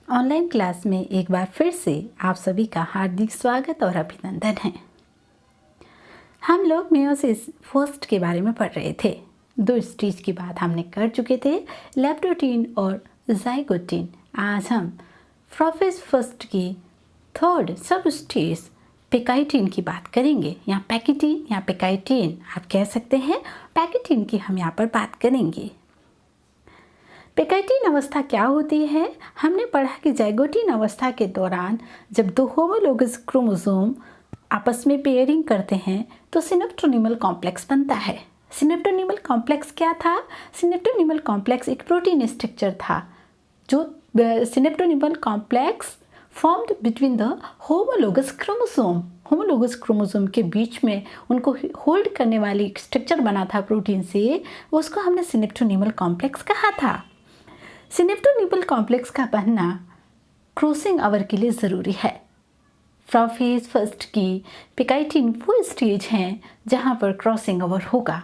Online class में एक बार फिर से आप सभी का हार्दिक स्वागत और अभिनंदन है। हम लोग मेयोसिस फर्स्ट के बारे में पढ़ रहे थे। 2 स्टेज की बात हमने कर चुके थे, लेप्टोटीन और जाइगोटीन। आज हम प्रोफेज फर्स्ट की 3rd सब स्टेज पेकाइटिन की बात करेंगे। यहाँ पैकिटीन या पेकाइटिन आप कह सकते हैं, पैकिटीन की हम यहाँ पर बात करेंगे। पेकाइटिन अवस्था क्या होती है? हमने पढ़ा कि जाइगोटीन अवस्था के दौरान जब 2 होमोलोगस क्रोमोसोम आपस में पेयरिंग करते हैं तो सिनेप्टोनीमल कॉम्प्लेक्स बनता है। सिनेप्टोनीमल कॉम्प्लेक्स क्या था? सिनेप्टोनीमल कॉम्प्लेक्स एक प्रोटीन स्ट्रक्चर था जो synaptonemal complex formed between the homologous chromosome. Homologous chromosome के बीच में उनको होल्ड करने वाली स्ट्रक्चर बना था प्रोटीन से, उसको हमने सिनेप्टोनीमल कॉम्प्लेक्स कहा था। सिनेप्टोनीमल कॉम्प्लेक्स का बनना क्रॉसिंग ओवर के लिए ज़रूरी है। प्रोफेज फर्स्ट की पेकाइटिन वो स्टेज हैं जहाँ पर क्रॉसिंग ओवर होगा।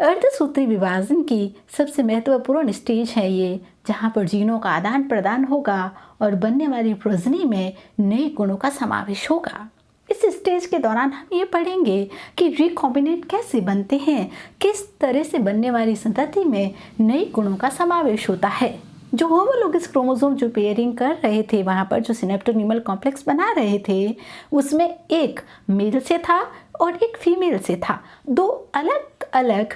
अर्धसूत्री विभाजन की सबसे महत्वपूर्ण स्टेज है ये, जहाँ पर जीनों का आदान प्रदान होगा और बनने वाली प्रोजनी में नए गुणों का समावेश होगा। इस स्टेज के दौरान हम ये पढ़ेंगे कि रिकॉम्बिनेंट कैसे बनते हैं, किस तरह से बनने वाली संतति में नए गुणों का समावेश होता है। जो होमोलोगस क्रोमोसोम जो पेयरिंग कर रहे थे, वहाँ पर जो सिनेप्टोनीमल कॉम्प्लेक्स बना रहे थे, उसमें एक मेल से था और एक फीमेल से था। 2 अलग अलग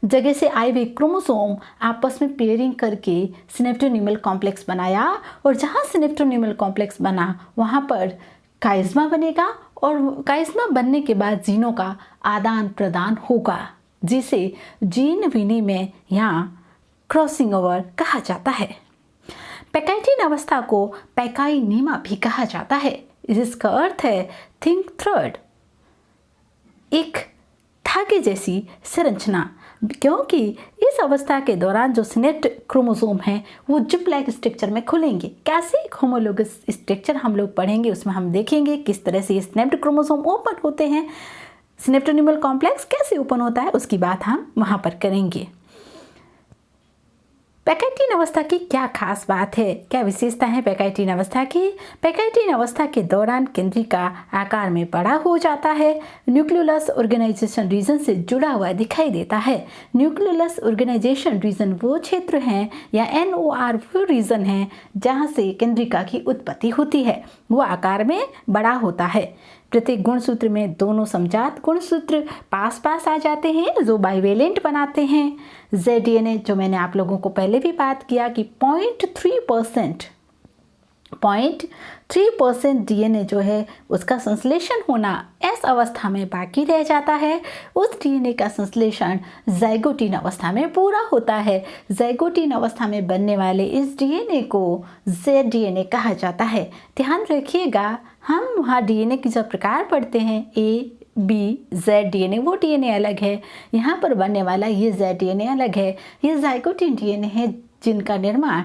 जगह से आए हुए क्रोमोसोम आपस में पेयरिंग करके सिनेप्टोनीमल कॉम्प्लेक्स बनाया, और जहाँ सिनेप्टोनीमल कॉम्प्लेक्स बना वहाँ पर काइज़्मा बनेगा और काइज़्मा बनने के बाद जीनों का आदान प्रदान होगा, जिसे जीन विनिमय या क्रॉसिंग ओवर कहा जाता है। पेकाइटिन अवस्था को पैकाइनीमा भी कहा जाता है, जिसका अर्थ है थिक थ्रेड, एक धागे जैसी संरचना, क्योंकि इस अवस्था के दौरान जो सिनेप्ट क्रोमोसोम हैं वो जिप लाइक स्ट्रक्चर में खुलेंगे। कैसे एक होमोलोगस स्ट्रक्चर हम लोग पढ़ेंगे, उसमें हम देखेंगे किस तरह से ये सिनेप्ट क्रोमोसोम ओपन होते हैं, सिनेप्टोनीमल कॉम्प्लेक्स कैसे ओपन होता है उसकी बात हम वहाँ पर करेंगे। पेकाइटिन अवस्था की क्या खास बात है, क्या विशेषता है पेकाइटिन अवस्था की? पेकाइटिन अवस्था के दौरान केंद्रिका आकार में बड़ा हो जाता है, न्यूक्लियोलस ऑर्गेनाइजेशन रीजन से जुड़ा हुआ दिखाई देता है। न्यूक्लियोलस ऑर्गेनाइजेशन रीजन वो क्षेत्र हैं या NOR वो रीजन है जहाँ से केंद्रिका की उत्पत्ति होती है, वो आकार में बड़ा होता है। प्रत्येक गुणसूत्र में दोनों समजात गुणसूत्र पास पास आ जाते हैं जो बाइवेलेंट बनाते हैं। ZDNA जो मैंने आप लोगों को पहले भी बात किया कि 0.3% DNA जो है उसका संश्लेषण होना इस अवस्था में बाकी रह जाता है। उस DNA का संश्लेषण जाइगोटीन अवस्था में पूरा होता है। जाइगोटीन अवस्था में बनने वाले इस DNA को ZDNA कहा जाता है। ध्यान रखिएगा, हम वहाँ DNA के जो प्रकार पढ़ते हैं A, B, Z DNA, वो DNA अलग है, यहाँ पर बनने वाला ये ZDNA अलग है। ये जाइगोटीन DNA है जिनका निर्माण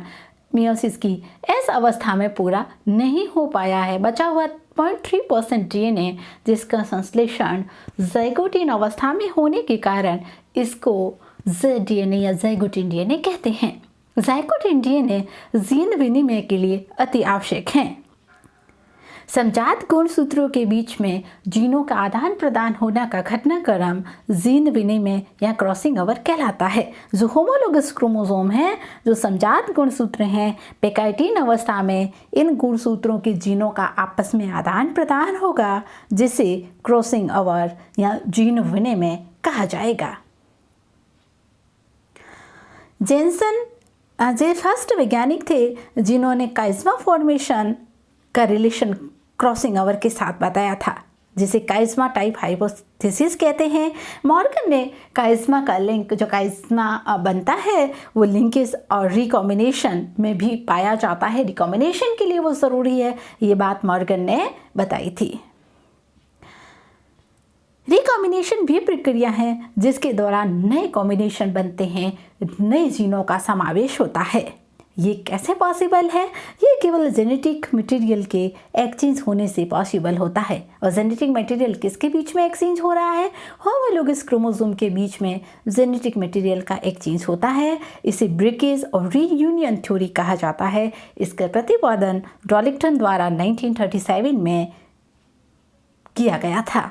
मियोसिस की इस अवस्था में पूरा नहीं हो पाया है। बचा हुआ 0.3% DNA जिसका संश्लेषण जाइगोटीन अवस्था में होने के कारण इसको ZDNA या जाइगोटीन DNA कहते हैं। जाइगोटीन DNA जीन विनिमय के लिए अति आवश्यक हैं। समजात गुणसूत्रों के बीच में जीनों का आदान प्रदान होना का घटनाक्रम जीन विनिमय या क्रॉसिंग ओवर कहलाता है। जो होमोलोगस क्रोमोसोम हैं, जो समजात गुणसूत्र हैं, पेकाइटिन अवस्था में इन गुणसूत्रों के जीनों का आपस में आदान प्रदान होगा, जिसे क्रॉसिंग ओवर या जीन विनिमय कहा जाएगा। जेनसन जो फर्स्ट वैज्ञानिक थे जिन्होंने काइज़्मा फॉर्मेशन का रिलेशन क्रॉसिंग ओवर के साथ बताया था, जिसे काइज़्मा टाइप हाइपोथेसिस कहते हैं। मॉर्गन ने काइज़्मा का लिंक, जो काइज़्मा बनता है वो लिंकेज और रिकॉम्बिनेशन में भी पाया जाता है। रिकॉम्बिनेशन के लिए वो ज़रूरी है, ये बात मॉर्गन ने बताई थी। रिकॉम्बिनेशन भी प्रक्रिया है जिसके दौरान नए कॉम्बिनेशन बनते हैं, नए जीनों का समावेश होता है। ये कैसे पॉसिबल है? ये केवल जेनेटिक मटेरियल के एक्सचेंज होने से पॉसिबल होता है। और जेनेटिक मटेरियल किसके बीच में एक्सचेंज हो रहा है? होमोलोगस क्रोमोसोम के बीच में जेनेटिक मटेरियल का एक्सचेंज होता है। इसे ब्रेकेज और रीयूनियन थ्योरी कहा जाता है। इसका प्रतिपादन डॉलिंगटन द्वारा 1937 में किया गया था।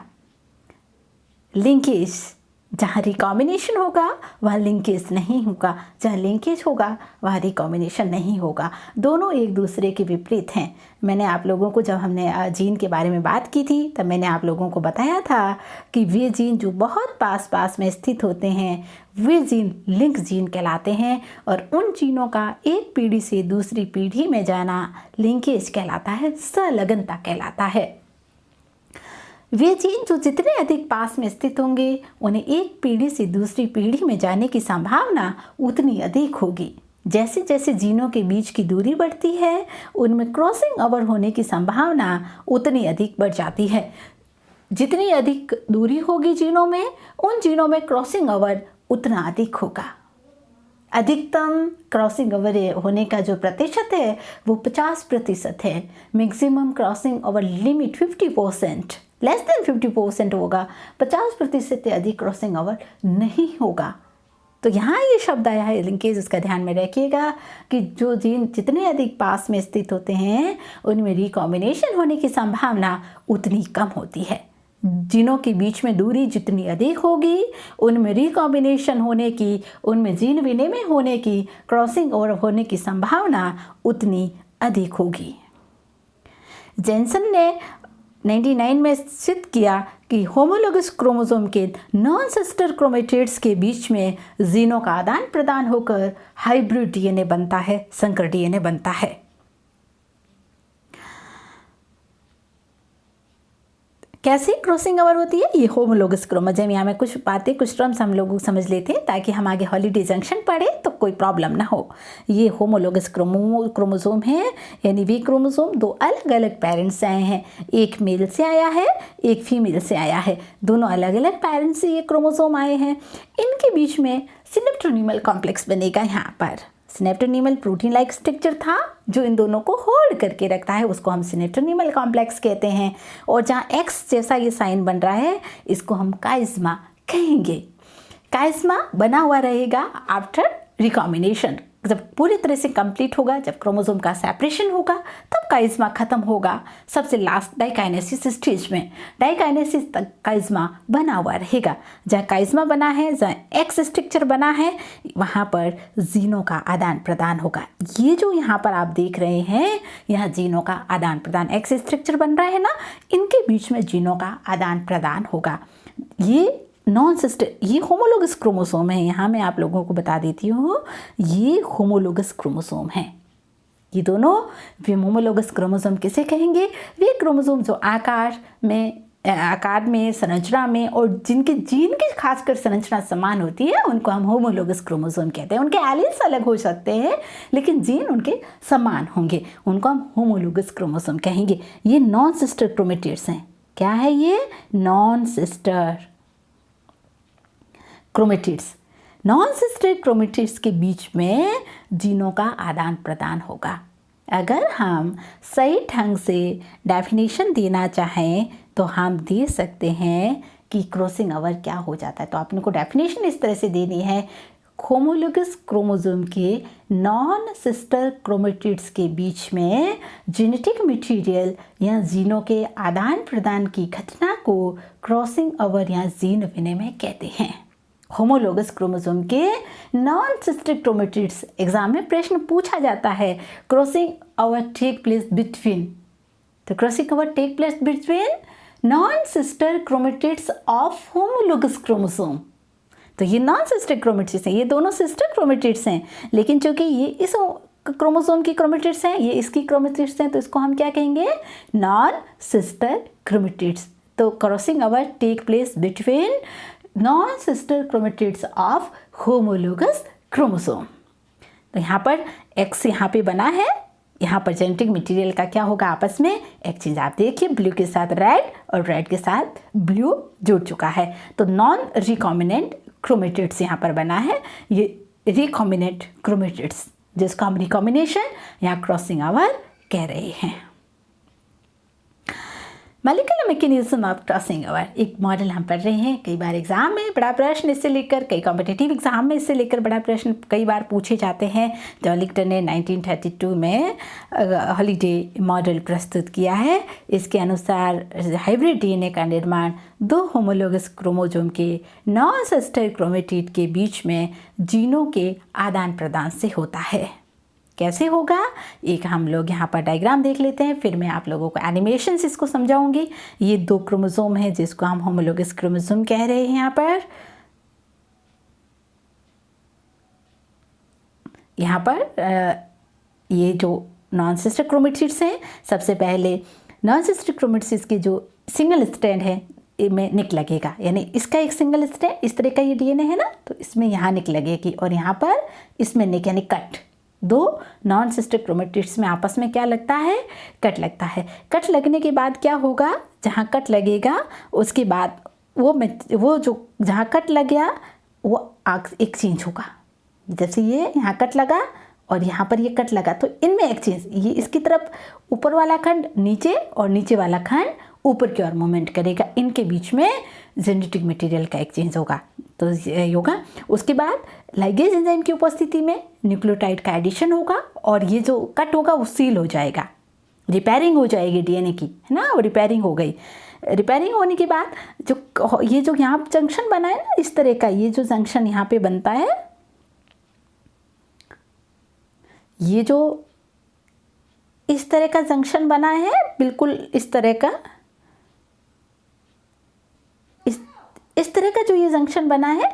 लिंकेज, जहाँ रिकॉम्बिनेशन होगा वहाँ लिंकेज नहीं होगा, जहाँ लिंकेज होगा वहाँ रिकॉम्बिनेशन नहीं होगा। दोनों एक दूसरे के विपरीत हैं। मैंने आप लोगों को, जब हमने जीन के बारे में बात की थी, तब मैंने आप लोगों को बताया था कि वे जीन जो बहुत पास पास में स्थित होते हैं वे जीन लिंक जीन कहलाते हैं, और उन जीनों का एक पीढ़ी से दूसरी पीढ़ी में जाना लिंकेज कहलाता है, संलग्नता कहलाता है। वे जीन जो जितने अधिक पास में स्थित होंगे उन्हें एक पीढ़ी से दूसरी पीढ़ी में जाने की संभावना उतनी अधिक होगी। जैसे जैसे जीनों के बीच की दूरी बढ़ती है उनमें क्रॉसिंग ओवर होने की संभावना उतनी अधिक बढ़ जाती है। जितनी अधिक दूरी होगी जीनों में, उन जीनों में क्रॉसिंग ओवर उतना अधिक होगा। अधिकतम क्रॉसिंग ओवर होने का जो प्रतिशत है वो 50% है। Maximum crossing over limit 50%, less than 50% होगा। 50% से अधिक क्रॉसिंग ओवर नहीं होगा। तो यहाँ ये शब्द आया है लिंकेज, इसका ध्यान में रखिएगा कि जो जीन जितने अधिक पास में स्थित होते हैं उनमें रिकॉम्बिनेशन होने की संभावना उतनी कम होती है। जीनों के बीच में दूरी जितनी अधिक होगी उनमें रिकॉम्बिनेशन होने की, उनमें जीन विनिमय होने की, क्रॉसिंग ओवर होने की संभावना उतनी अधिक होगी। जेनसन ने 1999 में सिद्ध किया कि होमोलोगस क्रोमोसोम के नॉन सिस्टर क्रोमेटिड्स के बीच में जीनों का आदान प्रदान होकर हाइब्रिड डीएनए बनता है, संकर डीएनए बनता है। कैसे क्रॉसिंग ओवर होती है? ये होमोलोगस क्रोमोसोम, यहाँ में कुछ बातें, कुछ टर्म्स हम लोग समझ लेते हैं ताकि हम आगे हॉलीडे जंक्शन पढ़े तो कोई प्रॉब्लम ना हो। ये होमोलोगस क्रोमोसोम है, यानी वे क्रोमोसोम दो अलग अलग पेरेंट्स से आए हैं। एक मेल से आया है, एक फीमेल से आया है। दोनों अलग अलग पेरेंट्स से ये क्रोमोसोम आए हैं। इनके बीच में सिनेप्टोनीमल कॉम्प्लेक्स बनेगा। यहाँ पर सिनेप्टोनीमल प्रोटीन लाइक स्ट्रक्चर था जो इन दोनों को होल्ड करके रखता है, उसको हम सिनेप्टोनीमल कॉम्प्लेक्स कहते हैं। और जहाँ एक्स जैसा ये साइन बन रहा है इसको हम काइज़्मा कहेंगे। काइज़्मा बना हुआ रहेगा आफ्टर रिकॉम्बिनेशन। जब पूरी तरह से कंप्लीट होगा, जब क्रोमोसोम का सेपरेशन होगा, तब काइज़्मा खत्म होगा। सबसे लास्ट डाइकाइनेसिस स्टेज में डाइकाइनेसिस तक काइज़्मा बना हुआ रहेगा। जहाँ काइज़्मा बना है, जहाँ एक्स स्ट्रक्चर बना है, वहाँ पर जीनों का आदान प्रदान होगा। ये जो यहाँ पर आप देख रहे हैं, यहाँ जीनों का आदान प्रदान, एक्स स्ट्रक्चर बन रहा है ना, इनके बीच में जीनों का आदान प्रदान होगा। ये नॉन सिस्टर, ये होमोलोगस क्रोमोसोम है। यहाँ मैं आप लोगों को बता देती हूँ, ये होमोलोगस क्रोमोसोम है। ये दोनों वे होमोलोगस क्रोमोसोम किसे कहेंगे? वे क्रोमोसोम जो आकार में, संरचना में और जिनके जीन की खासकर संरचना समान होती है उनको हम होमोलोगस क्रोमोसोम कहते हैं। उनके एलील्स अलग हो सकते हैं लेकिन जीन उनके समान होंगे, उनको हम होमोलोगस क्रोमोसोम कहेंगे। ये नॉन सिस्टर क्रोमेटिड्स हैं। क्या है ये? Non sister chromatids. Non sister chromatids के बीच में जीनों का आदान प्रदान होगा। अगर हम सही ढंग से डेफिनेशन देना चाहें तो हम दे सकते हैं कि क्रॉसिंग ओवर क्या हो जाता है। तो आपने को डेफिनेशन इस तरह से देनी है, होमोलोगस क्रोमोसोम के नॉन सिस्टर क्रोमेटिड्स के बीच में जेनेटिक मटेरियल या जीनों के आदान प्रदान की घटना को क्रॉसिंग ओवर या जीन विनिमय कहते हैं। होमोलोगस क्रोमोसोम के नॉन सिस्टर क्रोमेटिड्स, एग्जाम में प्रश्न पूछा जाता है, crossing over take place between, तो crossing over take place between non sister chromatids of homologous chromosome. तो ये नॉन सिस्टर क्रोमेटिड्स हैं, ये दोनों सिस्टर क्रोमेटिड्स हैं, लेकिन चूंकि ये इस क्रोमोसोम की क्रोमेटिड्स हैं, ये इसकी क्रोमेटिड्स हैं, तो इसको हम क्या कहेंगे? Non sister chromatids. तो crossing over take place between non sister chromatids of homologous chromosome. तो यहाँ पर एक्स यहाँ पे बना है, यहाँ पर जेनेटिक मटेरियल का क्या होगा? आपस में एक्सचेंज। आप देखिए ब्लू के साथ रेड और रेड के साथ ब्लू जुड़ चुका है, तो नॉन रिकॉम्बिनेंट क्रोमेटिड्स यहाँ पर बना है। ये रिकॉम्बिनेंट क्रोमेटिड्स जिसको हम रिकॉम्बिनेशन या क्रॉसिंग ओवर कह रहे हैं। Molecular mechanism of crossing over एक मॉडल हम पढ़ रहे हैं। कई बार एग्जाम में बड़ा प्रश्न इससे लेकर, कई कॉम्पिटिटिव एग्जाम में इससे लेकर बड़ा प्रश्न कई बार पूछे जाते हैं। जॉन लिक्टन ने 1932 में हॉलिडे मॉडल प्रस्तुत किया है। इसके अनुसार हाइब्रिड डीएनए का निर्माण दो होमोलोगस क्रोमोसोम के नॉन सिस्टर क्रोमेटिड के बीच में जीनों के आदान प्रदान से होता है। कैसे होगा, एक हम लोग यहाँ पर डायग्राम देख लेते हैं, फिर मैं आप लोगों को एनिमेशन से इसको समझाऊंगी। ये दो क्रोमोसोम है जिसको हम होमोलोगस क्रोमोसोम कह रहे हैं। यहाँ पर ये जो नॉन सिस्टर क्रोमेटिड्स हैं, सबसे पहले नॉन सिस्टर क्रोमेटिड्स के जो सिंगल स्ट्रैंड है में निक लगेगा, यानी इसका एक सिंगल स्ट्रैंड, इस तरह का ये डीएनए है ना, तो इसमें यहाँ निक लगेगी और यहाँ पर इसमें निक यानी कट। दो नॉन सिस्टर क्रोमेटिड्स में आपस में क्या लगता है, कट लगता है। कट लगने के बाद क्या होगा, जहाँ कट लगेगा उसके बाद वो जो जहाँ कट लग गया वो एक्सचेंज होगा। जैसे ये यहाँ कट लगा और यहाँ पर ये कट लगा, तो इनमें एक्सचेंज, ये इसकी तरफ ऊपर वाला खंड नीचे और नीचे वाला खंड ऊपर की ओर मूवमेंट करेगा। इनके बीच में जेनेटिक मटेरियल का एक्सचेंज होगा, तो ये होगा। उसके बाद लाइगेज एंजाइम की उपस्थिति में न्यूक्लियोटाइड का एडिशन होगा और ये जो कट होगा वो सील हो जाएगा, रिपेयरिंग हो जाएगी डीएनए की, है ना, वो रिपेयरिंग हो गई। रिपेयरिंग होने के बाद जो ये जो यहाँ जंक्शन बना है ना, इस तरह का ये जो जंक्शन यहाँ पे बनता है, ये जो इस तरह का जंक्शन बना है, बिल्कुल इस तरह का, इस तरह का जो ये जंक्शन बना है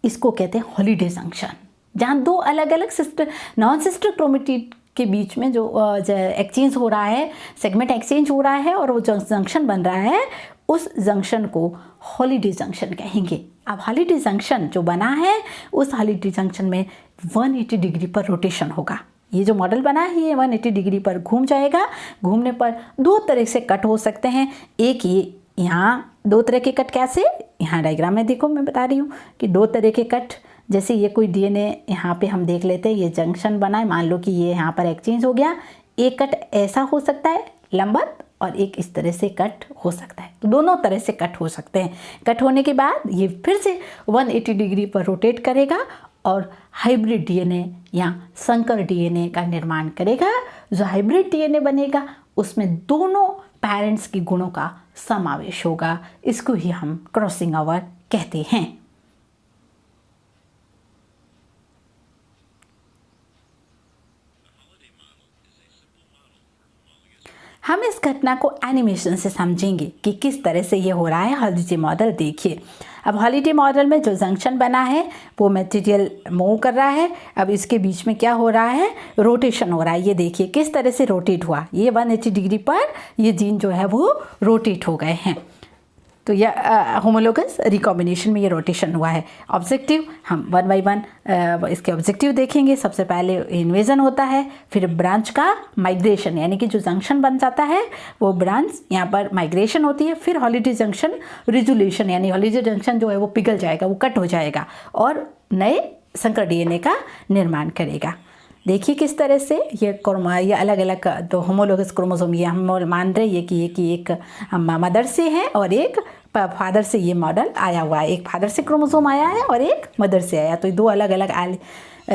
इसको कहते हैं हॉलिडे जंक्शन। जहाँ दो अलग अलग सिस्टर नॉन सिस्टर क्रोमेटिड के बीच में जो एक्सचेंज हो रहा है, सेगमेंट एक्सचेंज हो रहा है और वो जो जंक्शन बन रहा है, उस जंक्शन को हॉलिडे जंक्शन कहेंगे। अब हॉलिडे जंक्शन जो बना है, उस हॉलिडे जंक्शन में 180 डिग्री पर रोटेशन होगा। ये जो मॉडल बना है ये 180 डिग्री पर घूम जाएगा। घूमने पर दो तरह से कट हो सकते हैं। एक ये यहाँ दो तरह के कट, कैसे, यहाँ डायग्राम में देखो, मैं बता रही हूँ कि दो तरह के कट। जैसे ये कोई डीएनए यहाँ पे हम देख लेते हैं, ये जंक्शन बना है, मान लो कि ये यहाँ पर एक्सचेंज हो गया। एक कट ऐसा हो सकता है लंबवत और एक इस तरह से कट हो सकता है, तो दोनों तरह से कट हो सकते हैं। कट होने के बाद ये फिर से 180 डिग्री पर रोटेट करेगा और हाइब्रिड डीएनए या संकर डीएनए का निर्माण करेगा। जो हाइब्रिड डीएनए बनेगा उसमें दोनों पेरेंट्स के गुणों का समावेश होगा। इसको ही हम क्रॉसिंग ओवर कहते हैं। हम इस घटना को एनिमेशन से समझेंगे कि किस तरह से ये हो रहा है। हॉलिडे मॉडल देखिए। अब हॉलिडे मॉडल में जो जंक्शन बना है वो मटेरियल मूव कर रहा है। अब इसके बीच में क्या हो रहा है, रोटेशन हो रहा है। ये देखिए किस तरह से रोटेट हुआ, ये 180 डिग्री पर ये जीन जो है वो रोटेट हो गए हैं। तो यह होमोलोगस रिकॉम्बिनेशन में ये रोटेशन हुआ है। ऑब्जेक्टिव हम 1 बाय 1 इसके ऑब्जेक्टिव देखेंगे। सबसे पहले इन्वेजन होता है, फिर ब्रांच का माइग्रेशन, यानी कि जो जंक्शन बन जाता है वो ब्रांच यहाँ पर माइग्रेशन होती है। फिर हॉलिडे जंक्शन रिजोल्यूशन, यानी हॉलिडे जंक्शन जो है वो पिघल जाएगा, वो कट हो जाएगा और नए संकर डीएनए का निर्माण करेगा। देखिए किस तरह से ये अलग अलग दो होमोलोगस क्रोमोसोम, ये हम मान रहे हैं कि एक मदर से है और एक फादर से ये मॉडल आया हुआ है। एक फादर से क्रोमोसोम आया है और एक मदर से आया, तो ये दो अलग अलग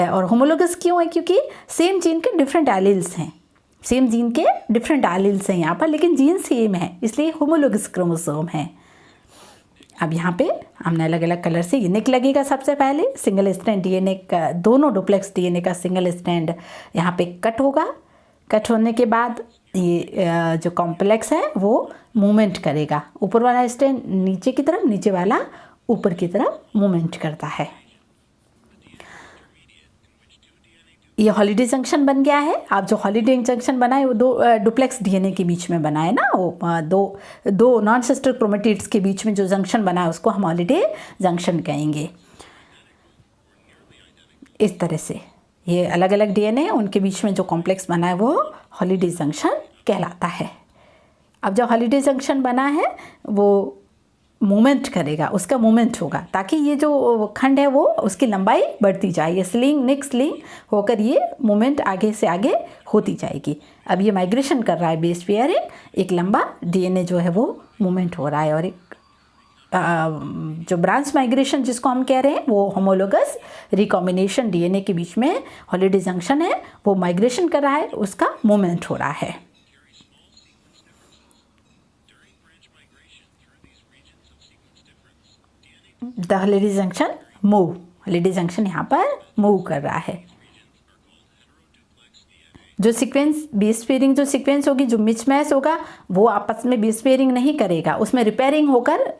और होमोलोगस क्यों है, क्योंकि सेम जीन के डिफरेंट एलील्स हैं, सेम जीन के डिफरेंट एलील्स हैं यहाँ पर, लेकिन जीन सेम है, इसलिए होमोलोगस क्रोमोसोम है। अब यहाँ पे हमने अलग अलग कलर से ये निक लगेगा। सबसे पहले सिंगल स्ट्रैंड डीएनए का, दोनों डुप्लेक्स डीएनए का सिंगल स्ट्रैंड यहाँ पे कट होगा। कट होने के बाद ये जो कॉम्प्लेक्स है वो मूवमेंट करेगा। ऊपर वाला स्ट्रैंड नीचे की तरफ, नीचे वाला ऊपर की तरफ मूवमेंट करता है। ये हॉलिडे जंक्शन बन गया है। अब जो हॉलिडे जंक्शन बना है वो दो डुप्लेक्स डीएनए के बीच में बना है ना, वो दो नॉन सिस्टर क्रोमेटिड्स के बीच में जो जंक्शन बना है उसको हम हॉलिडे जंक्शन कहेंगे। इस तरह से ये अलग अलग डीएनए, उनके बीच में जो कॉम्प्लेक्स बना है वो हॉलिडे जंक्शन कहलाता है। अब जो हॉलिडे जंक्शन बना है वो मूवमेंट करेगा, उसका मूवमेंट होगा, ताकि ये जो खंड है वो उसकी लंबाई बढ़ती जाए, ये स्लिंग नेक्स्ट स्लिंग होकर ये मूवमेंट आगे से आगे होती जाएगी। अब ये माइग्रेशन कर रहा है बेस पेयर, एक लंबा डीएनए जो है वो मूवमेंट हो रहा है, और एक जो ब्रांच माइग्रेशन जिसको हम कह रहे हैं वो होमोलोगस रिकॉम्बिनेशन, डीएनए के बीच में हॉलिडे जंक्शन है, वो माइग्रेशन कर रहा है, उसका मूवमेंट हो रहा है। The holiday junction move, holiday junction यहाँ पर मूव कर रहा है। जो सीक्वेंस बेस पेयरिंग जो सीक्वेंस होगी, जो मिसमैच होगा, वो आपस में बेस पेयरिंग नहीं करेगा, उसमें रिपेयरिंग होकर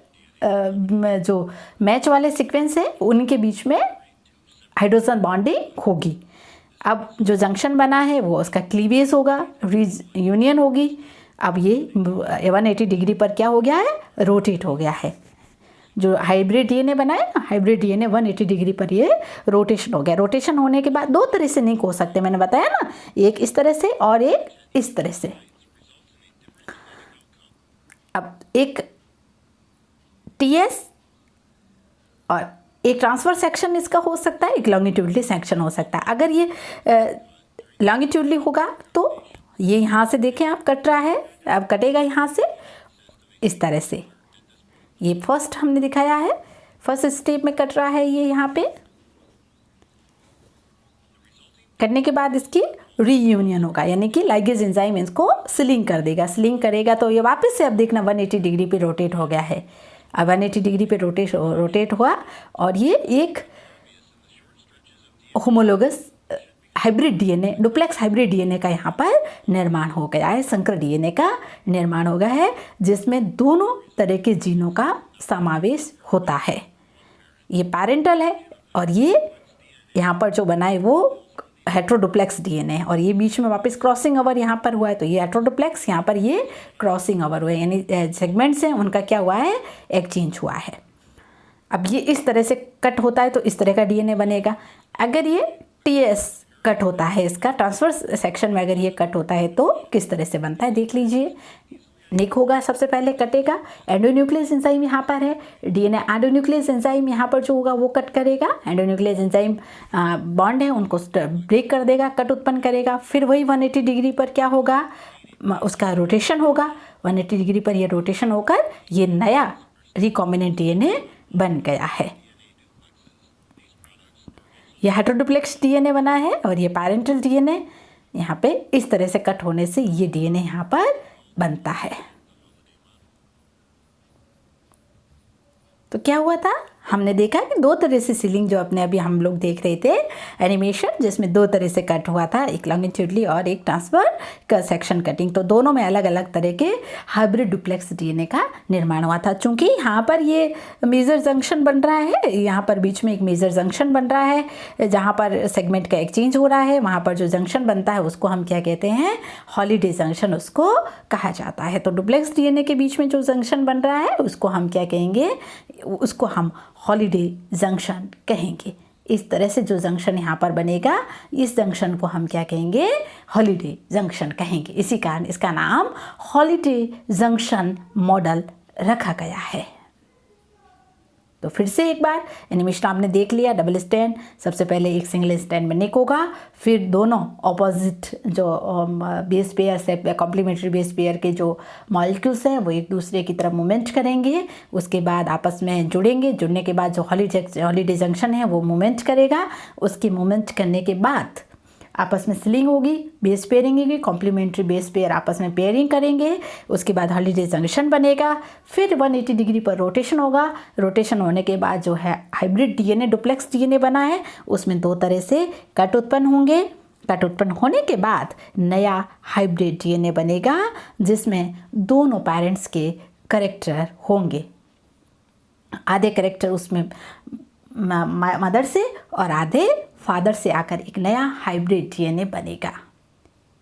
जो मैच वाले सीक्वेंस है उनके बीच में हाइड्रोजन बॉन्डिंग होगी। अब जो जंक्शन बना है वो उसका क्लीवेज होगा, यूनियन होगी। अब ये 180 डिग्री पर क्या हो गया है, रोटेट हो गया है। जो हाइब्रिड डीएनए बना है ना, हाइब्रिड डीएनए 180 डिग्री पर ये रोटेशन हो गया। रोटेशन होने के बाद दो तरह से लिंक हो सकते हैं, मैंने बताया ना, एक इस तरह से और एक इस तरह से। अब एक टीएस और एक ट्रांसफर सेक्शन इसका हो सकता है, एक लॉन्गिट्यूडली सेक्शन हो सकता है। अगर ये लॉन्गिट्यूडली होगा तो ये यहाँ से देखें आप कट रहा है, अब कटेगा यहाँ से इस तरह से। ये फर्स्ट हमने दिखाया है, फर्स्ट स्टेप में कट रहा है ये यहाँ पे। कटने के बाद इसकी रीयूनियन होगा, यानी कि लाइगेज एंजाइम इसको स्लिंग कर देगा, स्लिंग करेगा तो ये वापस से अब देखना 180 डिग्री पे रोटेट हो गया है। अब 180 डिग्री पे रोटेट हुआ और ये एक homologous hybrid DNA, duplex hybrid DNA का यहाँ पर निर्माण हो गया है, संकर डीएनए का निर्माण हो गया है, जिसमें दोनों तरह के जीनों का समावेश होता है। ये पैरेंटल है और ये यहाँ पर जो बना है वो हेट्रोडुप्लेक्स डीएनए है, और ये बीच में वापस क्रॉसिंग ओवर यहाँ पर हुआ है, तो ये हेट्रोडुप्लेक्स, यहाँ पर ये क्रॉसिंग ओवर हुआ है, यानी सेगमेंट्स हैं उनका क्या हुआ है, एक्सचेंज हुआ है। अब ये इस तरह से कट होता है तो इस तरह का डीएनए बनेगा। अगर ये टीएस कट होता है, इसका ट्रांसवर्स सेक्शन में अगर ये कट होता है तो किस तरह से बनता है देख लीजिए। निक होगा, सबसे पहले कटेगा, एंडोन्यूक्लियस एंजाइम यहाँ पर है, डीएनए एंडोन्यूक्लियस एंजाइम यहाँ पर जो होगा वो कट करेगा, एंडोन्यूक्लियस एंजाइम बॉन्ड है उनको ब्रेक कर देगा, कट उत्पन्न करेगा। फिर वही 180 डिग्री पर क्या होगा, उसका रोटेशन होगा, 180 डिग्री पर ये रोटेशन होकर ये नया रिकॉम्बिनेंट डीएनए बन गया है। यह हेट्रोडुप्लेक्स डीएनए बना है और ये पैरेंटल डीएनए यहाँ पे इस तरह से कट होने से ये डीएनए यहाँ पर बनता है। तो क्या हुआ था, हमने देखा कि दो तरह से सीलिंग जो अपने अभी हम लोग देख रहे थे एनिमेशन, जिसमें दो तरह से कट हुआ था, एक लॉन्गिट्यूडली और एक ट्रांसफर का सेक्शन कटिंग। तो दोनों में अलग अलग तरह के हाइब्रिड डुप्लेक्स डीएनए का निर्माण हुआ था। चूंकि यहाँ पर ये मेजर जंक्शन बन रहा है, यहाँ पर बीच में एक मेजर जंक्शन बन रहा है जहाँ पर सेगमेंट का एक्सचेंज हो रहा है, वहाँ पर जो जंक्शन बनता है उसको हम क्या कहते हैं, हॉलिडे जंक्शन उसको कहा जाता है। तो डुप्लेक्स डीएनए के बीच में जो जंक्शन बन रहा है उसको हम क्या कहेंगे, उसको हम हॉलिडे जंक्शन कहेंगे। इस तरह से जो जंक्शन यहाँ पर बनेगा, इस जंक्शन को हम क्या कहेंगे, हॉलिडे जंक्शन कहेंगे। इसी कारण इसका नाम हॉलिडे जंक्शन मॉडल रखा गया है। तो फिर से एक बार एनिमेशन आपने देख लिया, डबल स्टैंड, सबसे पहले एक सिंगल स्टैंड में निक होगा, फिर दोनों ऑपोजिट जो बेस पेयर से कॉम्प्लीमेंट्री बेस पेयर के जो मॉलिक्यूल्स हैं वो एक दूसरे की तरफ मूवमेंट करेंगे, उसके बाद आपस में जुड़ेंगे, जुड़ने के बाद जो हॉलिडे जंक्शन है वो मूवमेंट करेगा, उसकी मूवमेंट करने के बाद आपस में स्लिंग होगी, बेस पेयरिंग होगी, कॉम्प्लीमेंट्री बेस पेयर आपस में पेयरिंग करेंगे, उसके बाद हॉलिडे जंक्शन बनेगा, फिर 180 डिग्री पर रोटेशन होगा। रोटेशन होने के बाद जो है हाइब्रिड डीएनए, डुप्लेक्स डीएनए बना है, उसमें दो तरह से कट उत्पन्न होंगे। कट उत्पन्न होने के बाद नया हाइब्रिड डीएनए बनेगा, जिसमें दोनों पेरेंट्स के कैरेक्टर होंगे। आधे कैरेक्टर उसमें मदर से और आधे फादर से आकर एक नया हाइब्रिड डीएनए बनेगा।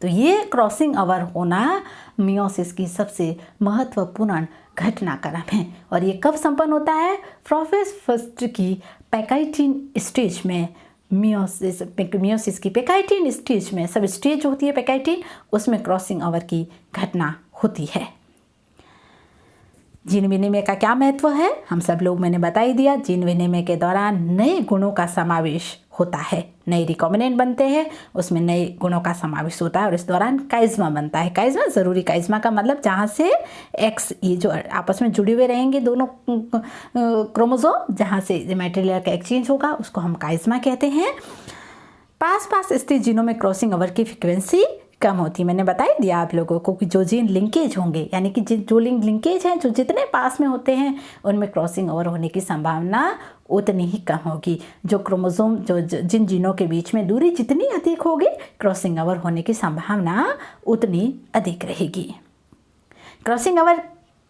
तो ये क्रॉसिंग ओवर होना मियोसिस की सबसे महत्वपूर्ण घटनाक्रम है। और ये कब संपन्न होता है, प्रोफेज फर्स्ट की पैकाइटिन स्टेज में। मियोसिस की पैकाइटिन स्टेज में, सब स्टेज होती है पैकाइटिन, उसमें क्रॉसिंग ओवर की घटना होती है। जीन विनिमय का क्या महत्व है, हम सब लोग मैंने बता ही दिया। जीन विनिमय के दौरान नए गुणों का समावेश होता है, नए रिकॉम्बिनेंट बनते हैं, उसमें नए गुणों का समावेश होता है और इस दौरान काइज़्मा बनता है। काइज़्मा ज़रूरी, काइज़्मा का मतलब जहाँ से एक्स, ये जो आपस में जुड़े हुए रहेंगे दोनों क्रोमोसोम, जहाँ से मैट्रिलियर का एक्सचेंज होगा उसको हम काइज़्मा कहते हैं। पास पास स्थित जीनों में क्रॉसिंग ओवर की फ्रिक्वेंसी कम होती है। मैंने बता ही दिया आप लोगों को कि जो जीन लिंकेज होंगे, यानी कि जो लिंकेज हैं, जो जितने पास में होते हैं उनमें क्रॉसिंग ओवर होने की संभावना उतनी ही कम होगी। जो क्रोमोसोम, जो जिन जीनों के बीच में दूरी जितनी अधिक होगी, क्रॉसिंग ओवर होने की संभावना उतनी अधिक रहेगी। क्रॉसिंग ओवर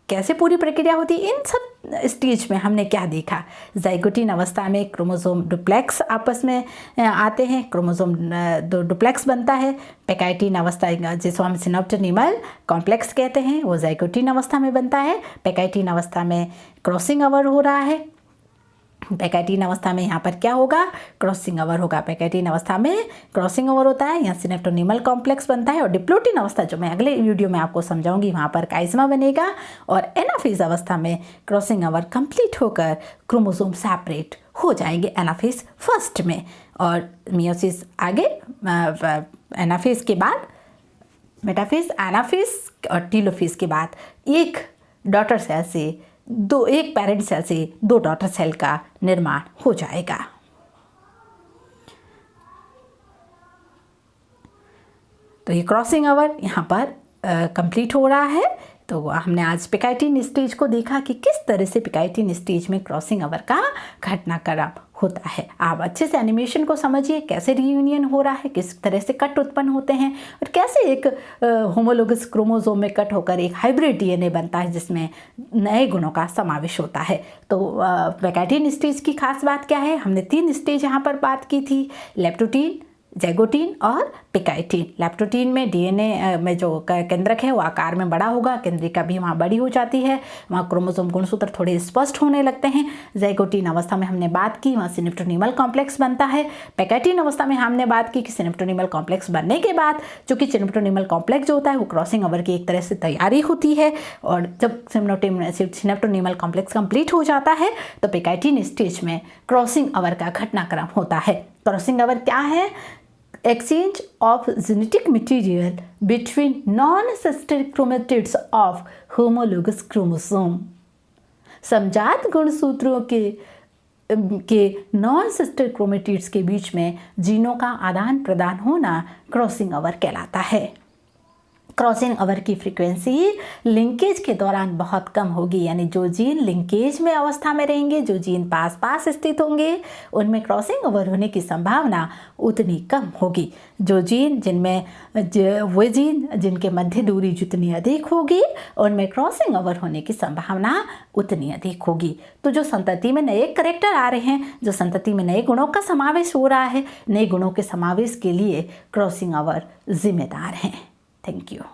कैसे पूरी प्रक्रिया होती है, इन सब स्टेज में हमने क्या देखा। ज़ाइगोटिन अवस्था में क्रोमोसोम डुप्लेक्स आपस में आते हैं, क्रोमोसोम डुप्लेक्स बनता है। पैकाइटिन अवस्था, जिसको हम सिनोप्टिनिमल कॉम्प्लेक्स कहते हैं, वो ज़ाइगोटिन अवस्था में बनता है। पैकाइटिन अवस्था में क्रॉसिंग ओवर हो रहा है। पैकाइटिन अवस्था में यहाँ पर क्या होगा, क्रॉसिंग ओवर होगा। पैकाइटिन अवस्था में क्रॉसिंग ओवर होता है, यहाँ सिनेप्टोनिमल कॉम्प्लेक्स बनता है। और डिप्लोटिन अवस्था, जो मैं अगले वीडियो में आपको समझाऊंगी, वहाँ पर काइज़्मा बनेगा। और एनाफेज अवस्था में क्रॉसिंग ओवर कंप्लीट होकर क्रोमोसोम सेपरेट हो जाएंगे एनाफेज फर्स्ट में। और मियोसिस आगे, एनाफेज के बाद मेटाफेज, एनाफेज और टीलोफेज के बाद एक डॉटर सेल से एक पेरेंट सेल से दो डॉटर सेल का निर्माण हो जाएगा। तो ये क्रॉसिंग ओवर यहाँ पर कंप्लीट हो रहा है। तो हमने आज पैकाइटिन स्टेज को देखा कि किस तरह से पैकाइटिन स्टेज में क्रॉसिंग ओवर का घटनाक्रम होता है। आप अच्छे से एनिमेशन को समझिए, कैसे रियूनियन हो रहा है, किस तरह से कट उत्पन्न होते हैं और कैसे एक होमोलोगस क्रोमोसोम में कट होकर एक हाइब्रिड डीएनए बनता है जिसमें नए गुणों का समावेश होता है। तो पैकाइटिन स्टेज की खास बात क्या है, हमने 3 स्टेज यहाँ पर बात की थी, लेप्टोटीन, ज़ाइगोटिन और पैकाइटिन। लेप्टोटीन में डीएनए में जो केंद्रक है वो आकार में बड़ा होगा, केंद्रिका भी वहाँ बड़ी हो जाती है, वहाँ क्रोमोसोम गुणसूत्र थोड़े स्पष्ट होने लगते हैं। ज़ाइगोटिन अवस्था में हमने बात की, वहाँ सिनेप्टोनिमल कॉम्प्लेक्स बनता है। पैकाइटिन अवस्था में हमने बात की कि सिनेप्टोनिमल कॉम्प्लेक्स बनने के बाद, चूँकि सिनेप्टोनिमल कॉम्प्लेक्स जो होता है वो क्रॉसिंग ओवर की एक तरह से तैयारी होती है। और जब सिनेप्टोनिमल कॉम्प्लेक्स कंप्लीट हो जाता है तो पैकाइटिन स्टेज में क्रॉसिंग ओवर का घटनाक्रम होता है। क्रॉसिंग ओवर क्या है, exchange of genetic material between non-sister chromatids of homologous chromosome। समजात गुणसूत्रों के नॉन सिस्टर क्रोमेटिड्स के बीच में जीनों का आदान प्रदान होना क्रॉसिंग ओवर कहलाता है। क्रॉसिंग ओवर की फ्रीक्वेंसी लिंकेज के दौरान बहुत कम होगी, यानी जो जीन लिंकेज में अवस्था में रहेंगे, जो जीन पास पास स्थित होंगे, उनमें क्रॉसिंग ओवर होने की संभावना उतनी कम होगी। जो जीन वे जीन जिनके मध्य दूरी जितनी अधिक होगी, उनमें क्रॉसिंग ओवर होने की संभावना उतनी अधिक होगी। तो जो संतति में नए कैरेक्टर आ रहे हैं, जो संतति में नए गुणों का समावेश हो रहा है, नए गुणों के समावेश के लिए क्रॉसिंग ओवर जिम्मेदार हैं। Thank you.